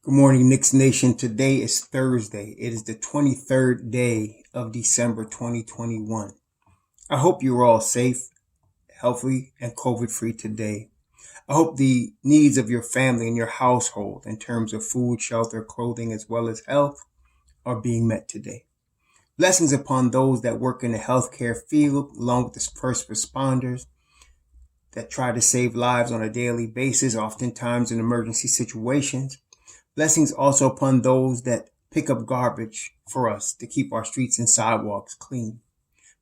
Good morning, Knicks Nation. Today is Thursday. It is the 23rd day of December 2021. I hope you're all safe, healthy, and COVID-free today. I hope the needs of your family and your household in terms of food, shelter, clothing, as well as health are being met today. Blessings upon those that work in the healthcare field, along with the first responders that try to save lives on a daily basis, oftentimes in emergency situations. Blessings also upon those that pick up garbage for us to keep our streets and sidewalks clean.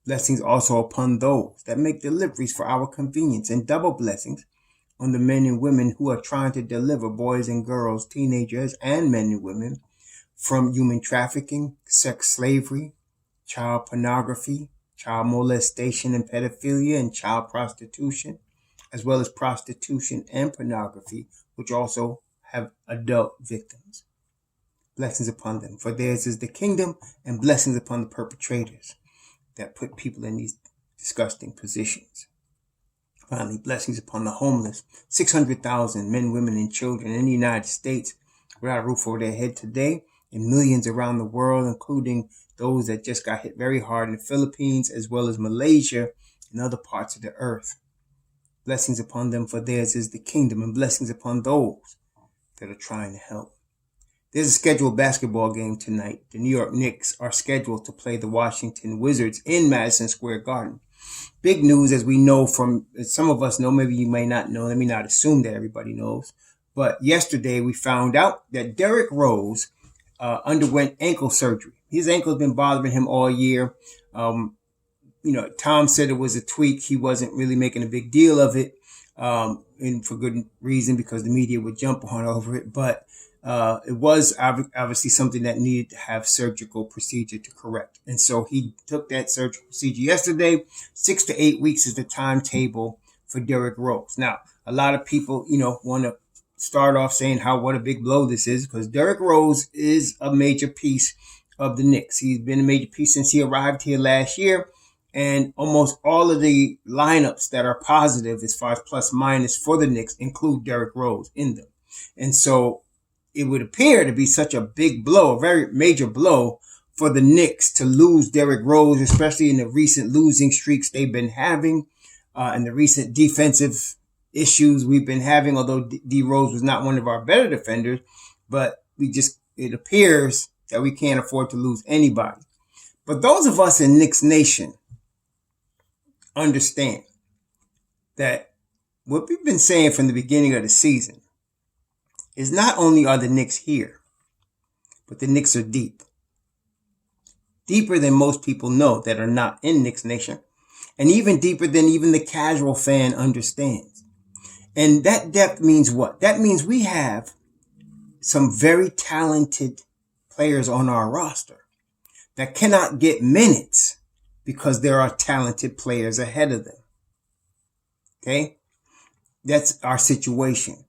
Blessings also upon those that make deliveries for our convenience, and double blessings on the men and women who are trying to deliver boys and girls, teenagers and men and women from human trafficking, sex slavery, child pornography, child molestation and pedophilia, and child prostitution, as well as prostitution and pornography, which also have adult victims. Blessings upon them, for theirs is the kingdom, and blessings upon the perpetrators that put people in these disgusting positions. Finally, blessings upon the homeless, 600,000 men, women, and children in the United States without a roof over their head today, and millions around the world, including those that just got hit very hard in the Philippines, as well as Malaysia and other parts of the earth. Blessings upon them, for theirs is the kingdom, and blessings upon those that are trying to help. There's a scheduled basketball game tonight. The New York Knicks are scheduled to play the Washington Wizards in Madison Square Garden. Big news, as we know from, some of us know, maybe you may not know, let me not assume that everybody knows, but yesterday we found out that Derrick Rose underwent ankle surgery. His ankle's been bothering him all year. Tom said it was a tweak. He wasn't really making a big deal of it. And for good reason, because the media would jump on over it. But it was obviously something that needed to have surgical procedure to correct. And so he took that surgical procedure yesterday. 6 to 8 weeks is the timetable for Derrick Rose. Now, a lot of people, want to start off saying what a big blow this is, because Derrick Rose is a major piece of the Knicks. He's been a major piece since he arrived here last year. And almost all of the lineups that are positive as far as plus minus for the Knicks include Derrick Rose in them. And so it would appear to be such a big blow, a very major blow for the Knicks to lose Derrick Rose, especially in the recent losing streaks they've been having and the recent defensive issues we've been having, although D Rose was not one of our better defenders. But it appears that we can't afford to lose anybody. But those of us in Knicks Nation understand that what we've been saying from the beginning of the season is not only are the Knicks here, but the Knicks are deep. Deeper than most people know that are not in Knicks Nation, and even deeper than even the casual fan understands. And that depth means what? That means we have some very talented players on our roster that cannot get minutes because there are talented players ahead of them. Okay? That's our situation.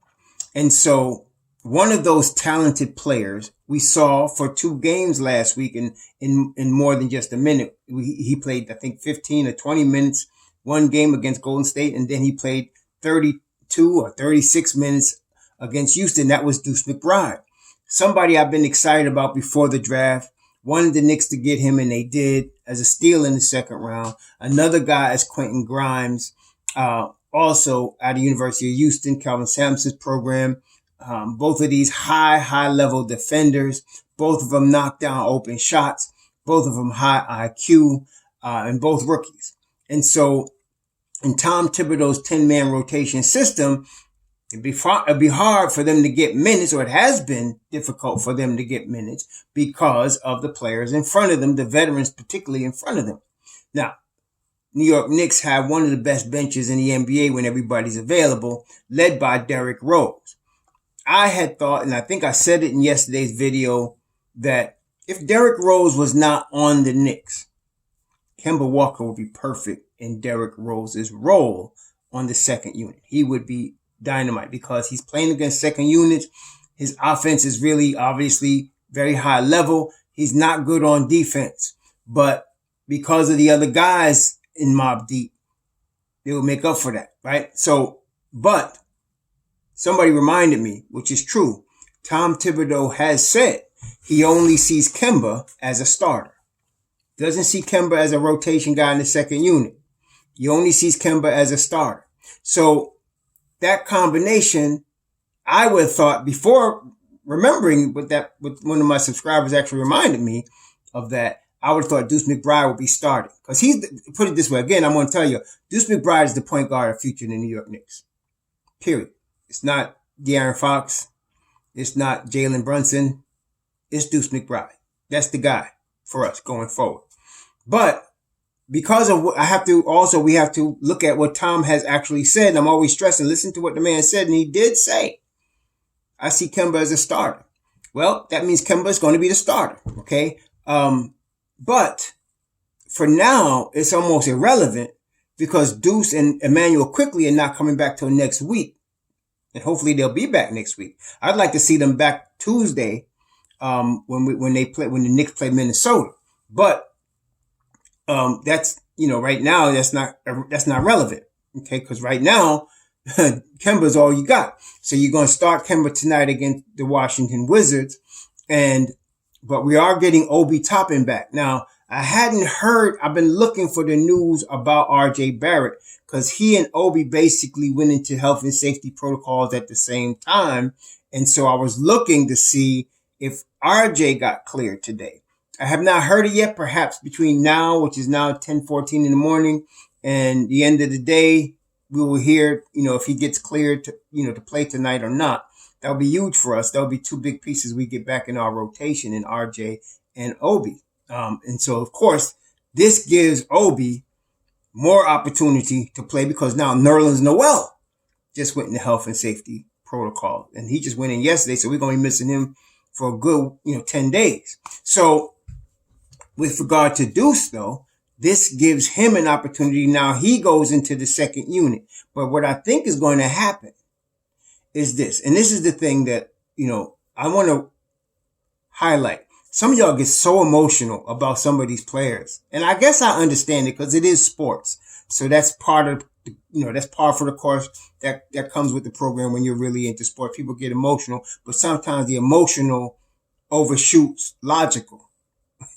And so one of those talented players we saw for 2 games last week in more than just a minute. He played, I think, 15 or 20 minutes one game against Golden State, and then he played 32 or 36 minutes against Houston. That was Deuce McBride. Somebody I've been excited about before the draft. Wanted the Knicks to get him, and they did, as a steal in the second round. Another guy is Quentin Grimes, also out of University of Houston, Calvin Sampson's program. Both of these high-level defenders. Both of them knock down open shots. Both of them high IQ, and both rookies. And so in Tom Thibodeau's 10-man rotation system, it'd be hard for them to get minutes, or it has been difficult for them to get minutes because of the players in front of them, the veterans particularly in front of them. Now, New York Knicks have one of the best benches in the NBA when everybody's available, led by Derrick Rose. I had thought, and I think I said it in yesterday's video, that if Derrick Rose was not on the Knicks, Kemba Walker would be perfect in Derrick Rose's role on the second unit. He would be dynamite because he's playing against second units. His offense is really obviously very high level. He's not good on defense, but because of the other guys in Mobb Deep, they will make up for that, right? So, but somebody reminded me, which is true, Tom Thibodeau has said he only sees Kemba as a starter. Doesn't see Kemba as a rotation guy in the second unit. He only sees Kemba as a starter. So that combination, I would have thought before remembering what one of my subscribers actually reminded me of that, I would have thought Deuce McBride would be starting. Because put it this way, again, I'm going to tell you, Deuce McBride is the point guard of future in the New York Knicks. Period. It's not De'Aaron Fox. It's not Jalen Brunson. It's Deuce McBride. That's the guy for us going forward. But because of what we have to look at what Tom has actually said. And I'm always stressing, listen to what the man said. And he did say, I see Kemba as a starter. Well, that means Kemba is going to be the starter. Okay. But for now, it's almost irrelevant because Deuce and Emmanuel quickly are not coming back till next week. And hopefully they'll be back next week. I'd like to see them back Tuesday, when the Knicks play Minnesota. But that's, right now that's not relevant. Okay. Cause right now, Kemba's all you got. So you're going to start Kemba tonight against the Washington Wizards. But we are getting Obi Toppin back. Now, I've been looking for the news about RJ Barrett because he and Obi basically went into health and safety protocols at the same time. And so I was looking to see if RJ got cleared today. I have not heard it yet. Perhaps between now, which is now 10:14 in the morning, and the end of the day, we will hear, if he gets cleared to play tonight or not. That'll be huge for us. That'll be two big pieces we get back in our rotation in RJ and Obi. And so, of course, this gives Obi more opportunity to play because now Nerlens Noel just went into health and safety protocol. And he just went in yesterday, so we're going to be missing him for a good, 10 days. So with regard to Deuce, though, this gives him an opportunity. Now he goes into the second unit. But what I think is going to happen is this. And this is the thing that, I want to highlight. Some of y'all get so emotional about some of these players. And I guess I understand it because it is sports. So that's part of, that's par for the course that comes with the program when you're really into sport. People get emotional, but sometimes the emotional overshoots logical.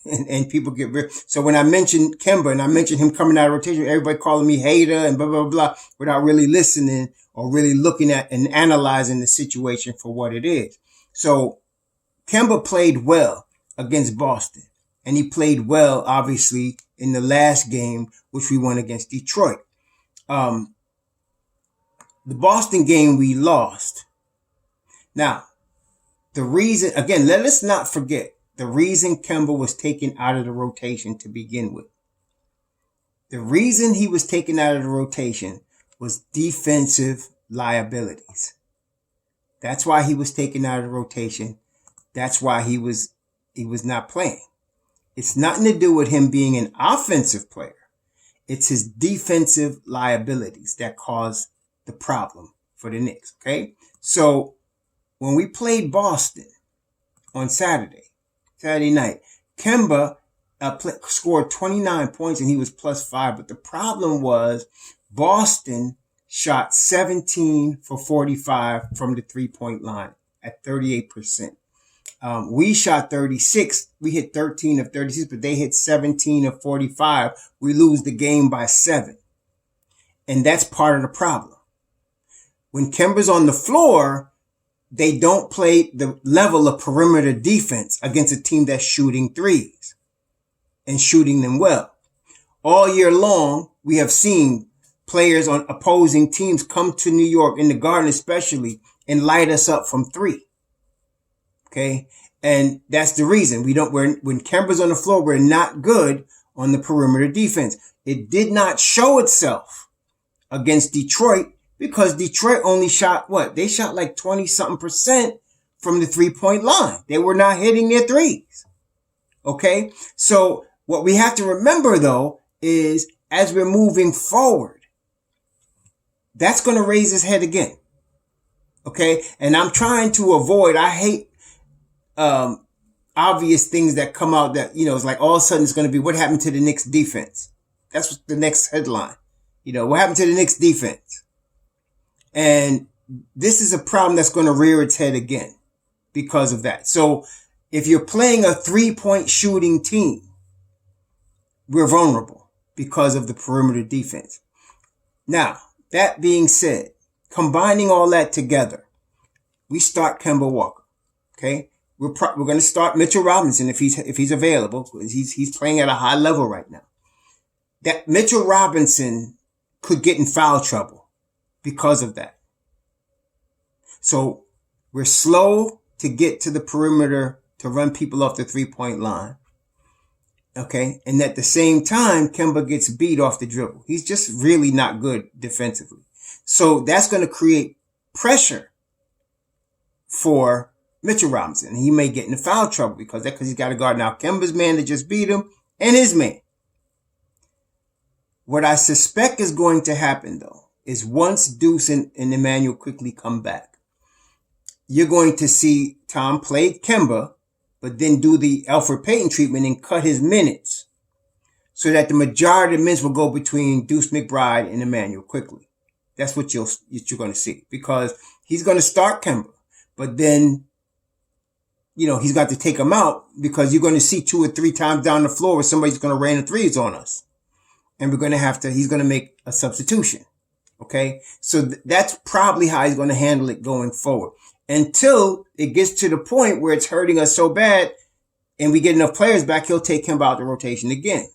And people get real. So when I mentioned Kemba and I mentioned him coming out of rotation, everybody calling me hater and blah, blah, blah, without really listening or really looking at and analyzing the situation for what it is. So Kemba played well against Boston, and he played well, obviously, in the last game, which we won against Detroit. The Boston game we lost. Now, the reason, again, let us not forget the reason Kemba was taken out of the rotation to begin with. The reason he was taken out of the rotation was defensive liabilities. That's why he was taken out of the rotation. That's why he was not playing. It's nothing to do with him being an offensive player. It's his defensive liabilities that caused the problem for the Knicks. Okay. So when we played Boston on Saturday night, Kemba scored 29 points and he was +5. But the problem was Boston shot 17 for 45 from the 3-point line at 38%. We shot 36. We hit 13 of 36, but they hit 17 of 45. We lose the game by 7. And that's part of the problem. When Kemba's on the floor, they don't play the level of perimeter defense against a team that's shooting threes and shooting them well. All year long, we have seen players on opposing teams come to New York, in the Garden especially, and light us up from 3. Okay. And that's the reason when Kemba's on the floor, we're not good on the perimeter defense. It did not show itself against Detroit because Detroit only shot They shot like 20-something% from the 3-point line. They were not hitting their threes. Okay. So what we have to remember though is as we're moving forward, that's going to raise his head again. Okay. And I'm trying to avoid, I hate, obvious things that come out that, it's like all of a sudden it's going to be what happened to the Knicks defense. That's the next headline. What happened to the Knicks defense? And this is a problem that's going to rear its head again. because of that. So if you're playing a 3-point shooting team, we're vulnerable because of the perimeter defense. Now, that being said, combining all that together, we start Kemba Walker. Okay, we're going to start Mitchell Robinson if he's available. He's playing at a high level right now. That Mitchell Robinson could get in foul trouble because of that. So we're slow to get to the perimeter to run people off the 3-point line. Okay. And at the same time, Kemba gets beat off the dribble. He's just really not good defensively. So that's going to create pressure for Mitchell Robinson. He may get into foul trouble because he's got to guard now Kemba's man that just beat him and his man. What I suspect is going to happen, though, is once Deuce and Emmanuel quickly come back, you're going to see Tom play Kemba, but then do the Elfrid Payton treatment and cut his minutes so that the majority of the minutes will go between Deuce McBride and Emmanuel quickly. That's what you're going to see, because he's going to start Kemba, but then, he's got to take him out because you're going to see 2 or 3 times down the floor where somebody's going to rain the threes on us. And we're going to he's going to make a substitution. Okay. So that's probably how he's going to handle it going forward until it gets to the point where it's hurting us so bad and we get enough players back. He'll take him out the rotation again.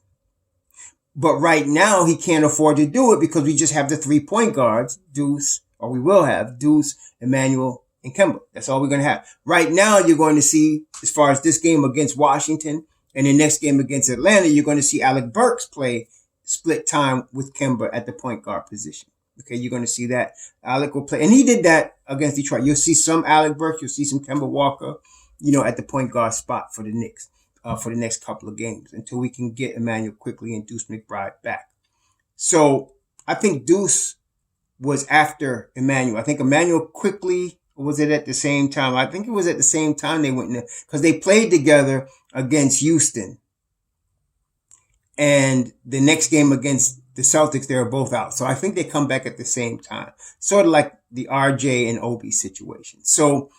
But right now he can't afford to do it because we just have the 3-point guards, Deuce, or we will have Deuce, Emmanuel, and Kemba. That's all we're going to have. Right now you're going to see, as far as this game against Washington and the next game against Atlanta, you're going to see Alec Burks play split time with Kemba at the point guard position. Okay, you're going to see that. Alec will play. And he did that against Detroit. You'll see some Alec Burks. You'll see some Kemba Walker, at the point guard spot for the Knicks for the next couple of games until we can get Emmanuel quickly and Deuce McBride back. So I think Deuce was after Emmanuel. I think Emmanuel quickly, was it at the same time? I think it was at the same time they went in there because they played together against Houston. And the next game against the Celtics, they were both out. So I think they come back at the same time. Sort of like the RJ and Obi situation. So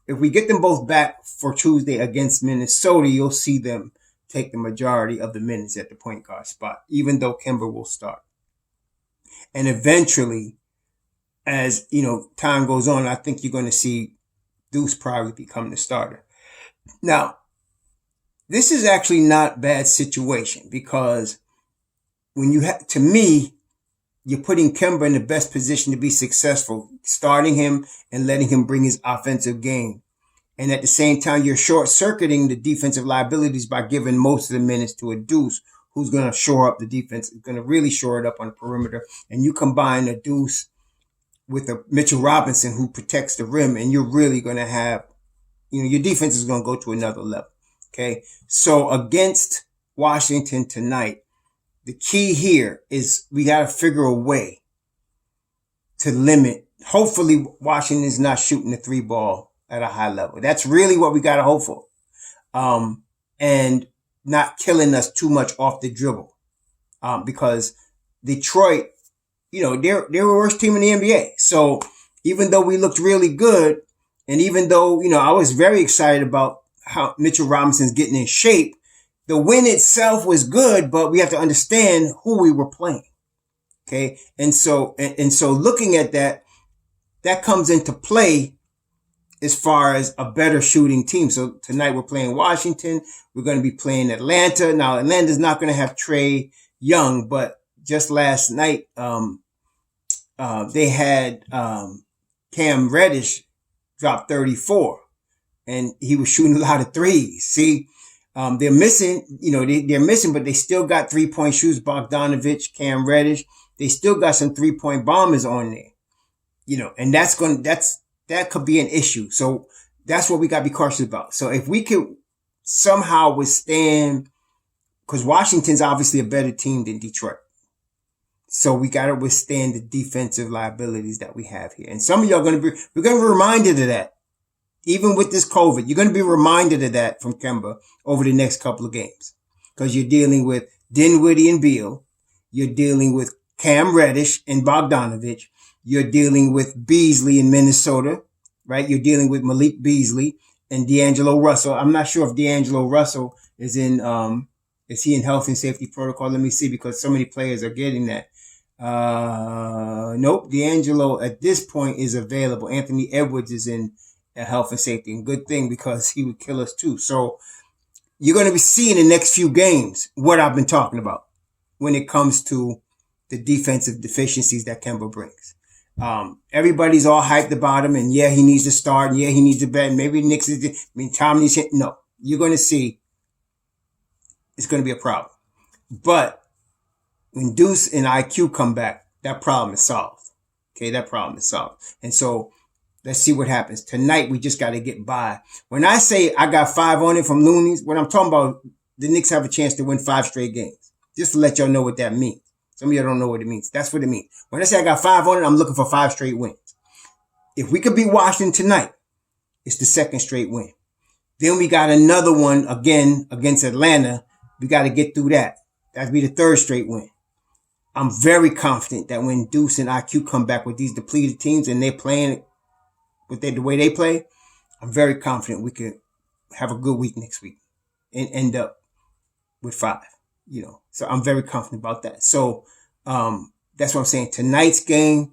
if we get them both back for Tuesday against Minnesota, you'll see them take the majority of the minutes at the point guard spot, even though Kemba will start. And eventually, as, time goes on, I think you're going to see Deuce probably become the starter. Now, this is actually not a bad situation because when to me, you're putting Kemba in the best position to be successful, starting him and letting him bring his offensive game. And at the same time, you're short-circuiting the defensive liabilities by giving most of the minutes to a Deuce who's going to shore up the defense, is going to really shore it up on the perimeter. And you combine a Deuce with a Mitchell Robinson who protects the rim, and you're really going to have, your defense is going to go to another level. Okay. So against Washington tonight, the key here is we got to figure a way to limit. Hopefully Washington's not shooting the 3 ball at a high level. That's really what we got to hope for. And not killing us too much off the dribble. Because Detroit, they're the worst team in the NBA. So even though we looked really good, and even though, I was very excited about how Mitchell Robinson's getting in shape, the win itself was good, but we have to understand who we were playing. Okay. And so looking at that comes into play as far as a better shooting team. So tonight we're playing Washington. We're going to be playing Atlanta. Now Atlanta's not going to have Trae Young, but just last night, they had, Cam Reddish drop 34 and he was shooting a lot of threes. See, they're missing, they're missing, but they still got 3-point shooters, Bogdanovich, Cam Reddish. They still got some 3-point bombers on there, and that could be an issue. So that's what we got to be cautious about. So if we could somehow withstand, because Washington's obviously a better team than Detroit. So we got to withstand the defensive liabilities that we have here. And some of y'all we're going to be reminded of that. Even with this COVID, you're going to be reminded of that from Kemba over the next couple of games. Because you're dealing with Dinwiddie and Beal. You're dealing with Cam Reddish and Bogdanovich. You're dealing with Beasley in Minnesota, right? You're dealing with Malik Beasley. and D'Angelo Russell. I'm not sure if D'Angelo Russell is is he in health and safety protocol? Let me see, because so many players are getting that. Nope. D'Angelo at this point is available. Anthony Edwards is in health and safety, and good thing, because he would kill us too. So you're going to be seeing in the next few games what I've been talking about when it comes to the defensive deficiencies that Kemba brings. Everybody's all hyped about him, and yeah, he needs to start, and yeah, he needs to bet, and maybe Knicks Tom needs hit. No, you're going to see it's going to be a problem. But when Deuce and IQ come back, that problem is solved. Okay, that problem is solved. And so let's see what happens. Tonight, we just got to get by. When I say I got 5 on it from Looney's, what I'm talking about, the Knicks have a chance to win 5 straight games. Just to let y'all know what that means. Some of y'all don't know what it means. That's what it means. When I say I got 5 on it, I'm looking for 5 straight wins. If we could beat Washington tonight, it's the 2nd straight win. Then we got another one again against Atlanta. We got to get through that. That'd be the 3rd straight win. I'm very confident that when Deuce and IQ come back with these depleted teams and they're playing with the way they play, I'm very confident we could have a good week next week and end up with 5. So I'm very confident about that. So that's what I'm saying. Tonight's game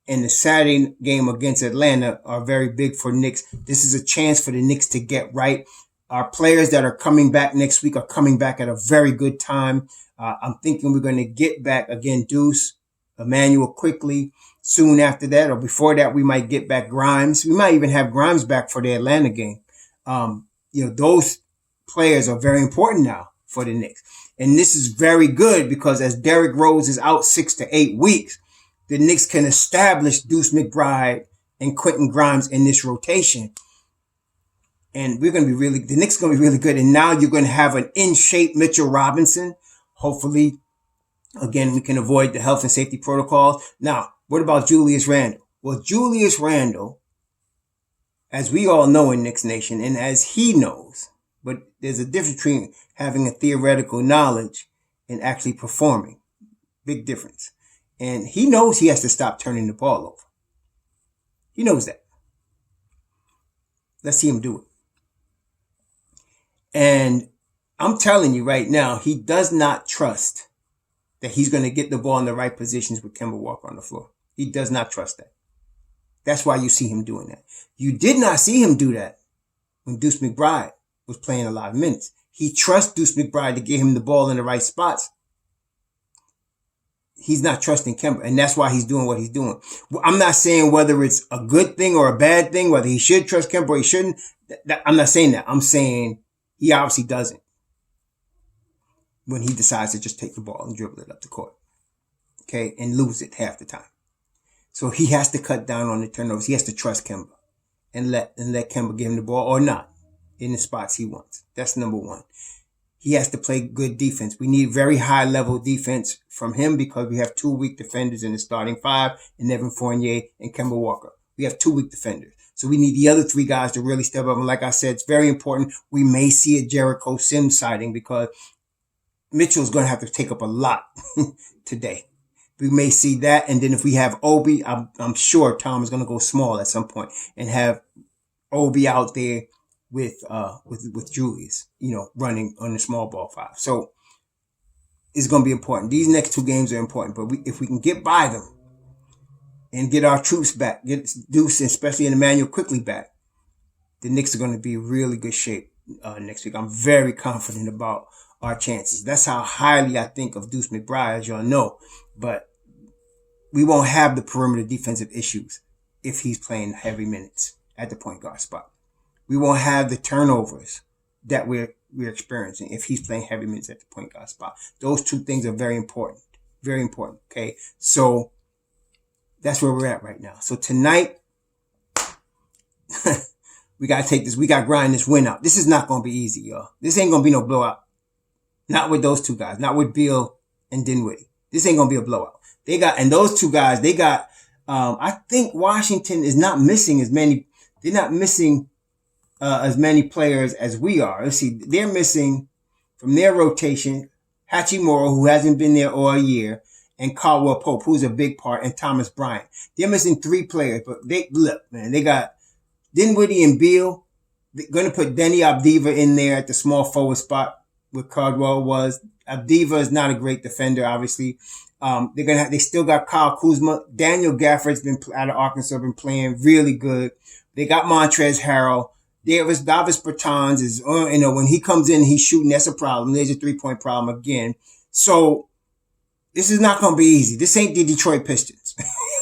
and the Saturday game against Atlanta are very big for Knicks. This is a chance for the Knicks to get right. Our players that are coming back next week are coming back at a very good time. I'm thinking we're going to get back again Deuce, Emmanuel quickly. Soon after that, or before that, we might get back Grimes. We might even have Grimes back for the Atlanta game. Those players are very important now for the Knicks. And this is very good because as Derrick Rose is out 6 to 8 weeks, the Knicks can establish Deuce McBride and Quentin Grimes in this rotation. And the Knicks are going to be really good. And now you're going to have an in-shape Mitchell Robinson. Hopefully, again, we can avoid the health and safety protocols. Now, what about Julius Randle? Well, Julius Randle, as we all know in Knicks Nation, and as he knows, but there's a difference between having a theoretical knowledge and actually performing. Big difference. And he knows he has to stop turning the ball over. He knows that. Let's see him do it. And I'm telling you right now, he does not trust that he's going to get the ball in the right positions with Kemba Walker on the floor. He does not trust that. That's why you see him doing that. You did not see him do that when Deuce McBride was playing a lot of minutes. He trusts Deuce McBride to get him the ball in the right spots. He's not trusting Kemba, and that's why he's doing what he's doing. I'm not saying whether it's a good thing or a bad thing, whether he should trust Kemba or he shouldn't. I'm not saying that. I'm saying he obviously doesn't when he decides to just take the ball and dribble it up the court, okay, and lose it half the time. So he has to cut down on the turnovers. He has to trust Kemba and let Kemba give him the ball or not in the spots he wants. That's number one. He has to play good defense. We need very high level defense from him because we have 2 weak defenders in the starting 5 in Evan Fournier and Kemba Walker. We have 2 weak defenders. So we need the other 3 guys to really step up. And like I said, it's very important. We may see a Jericho Sims sighting because Mitchell's going to have to take up a lot today. We may see that. And then if we have Obi, I'm sure Tom is going to go small at some point and have Obi out there with Julius, running on the small ball 5. So it's going to be important. These next 2 games are important, but if we can get by them and get our troops back, get Deuce, especially in Emmanuel quickly back, the Knicks are going to be in really good shape next week. I'm very confident about our chances. That's how highly I think of Deuce McBride, as y'all know. But we won't have the perimeter defensive issues if he's playing heavy minutes at the point guard spot. We won't have the turnovers that we're experiencing if he's playing heavy minutes at the point guard spot. Those 2 things are very important. Very important. Okay. So that's where we're at right now. So tonight, we got to take this. We got to grind this win out. This is not going to be easy, y'all. This ain't going to be no blowout. Not with those 2 guys. Not with Beal and Dinwiddie. This ain't going to be a blowout. And those 2 guys, I think Washington is not missing as many. They're not missing as many players as we are. Let's see. They're missing from their rotation Hachimura, who hasn't been there all year, and Caldwell Pope, who's a big part, and Thomas Bryant. They're missing 3 players, but they got Dinwiddie and Beal. going to put Denny Avdiva in there at the small forward spot where Cardwell was. Avdiva is not a great defender, obviously. They still got Kyle Kuzma. Daniel Gafford's been out of Arkansas, been playing really good. They got Montrezl Harrell. Davis Bertans is, when he comes in, he's shooting. That's a problem. There's a 3-point problem again. So this is not going to be easy. This ain't the Detroit Pistons.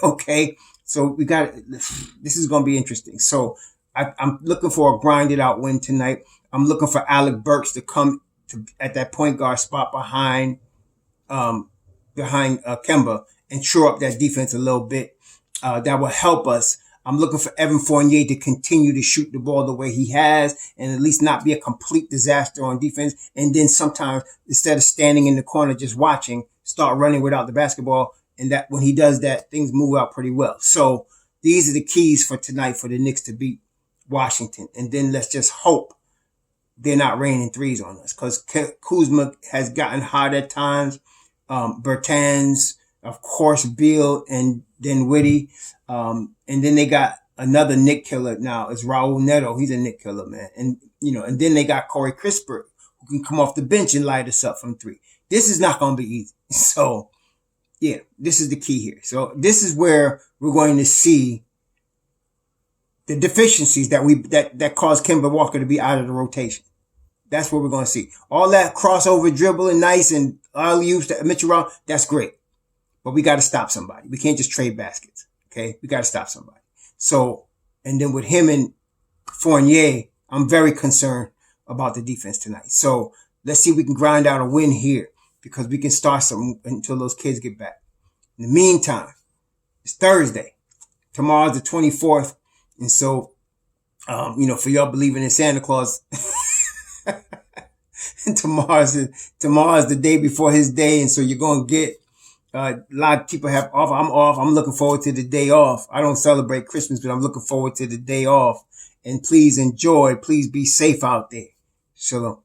Okay. So this is going to be interesting. So I'm looking for a grinded out win tonight. I'm looking for Alec Burks to come at that point guard spot behind Kemba and shore up that defense a little bit. That will help us. I'm looking for Evan Fournier to continue to shoot the ball the way he has and at least not be a complete disaster on defense. And then sometimes, instead of standing in the corner just watching, start running without the basketball. And that when he does that, things move out pretty well. So these are the keys for tonight for the Knicks to beat Washington. And then let's just hope they're not raining threes on us, because Kuzma has gotten hot at times. Bertans, of course, Beal, and then Whitty. And then they got another Nick killer now. It's Raul Neto. He's a Nick killer, man. And then they got Corey Crisper, who can come off the bench and light us up from three. This is not going to be easy. So, yeah, this is the key here. So this is where we're going to see the deficiencies that caused Kemba Walker to be out of the rotation. That's what we're going to see. All that crossover dribbling, nice, and all used to Mitchell Rob, that's great. But we got to stop somebody. We can't just trade baskets. Okay? We got to stop somebody. So, and then with him and Fournier, I'm very concerned about the defense tonight. So let's see if we can grind out a win here, because we can start something until those kids get back. In the meantime, it's Thursday. Tomorrow's the 24th. And so, for y'all believing in Santa Claus, and tomorrow's the day before his day. And so you're going to get, a lot of people have off. I'm off. I'm looking forward to the day off. I don't celebrate Christmas, but I'm looking forward to the day off. And please enjoy. Please be safe out there. Shalom.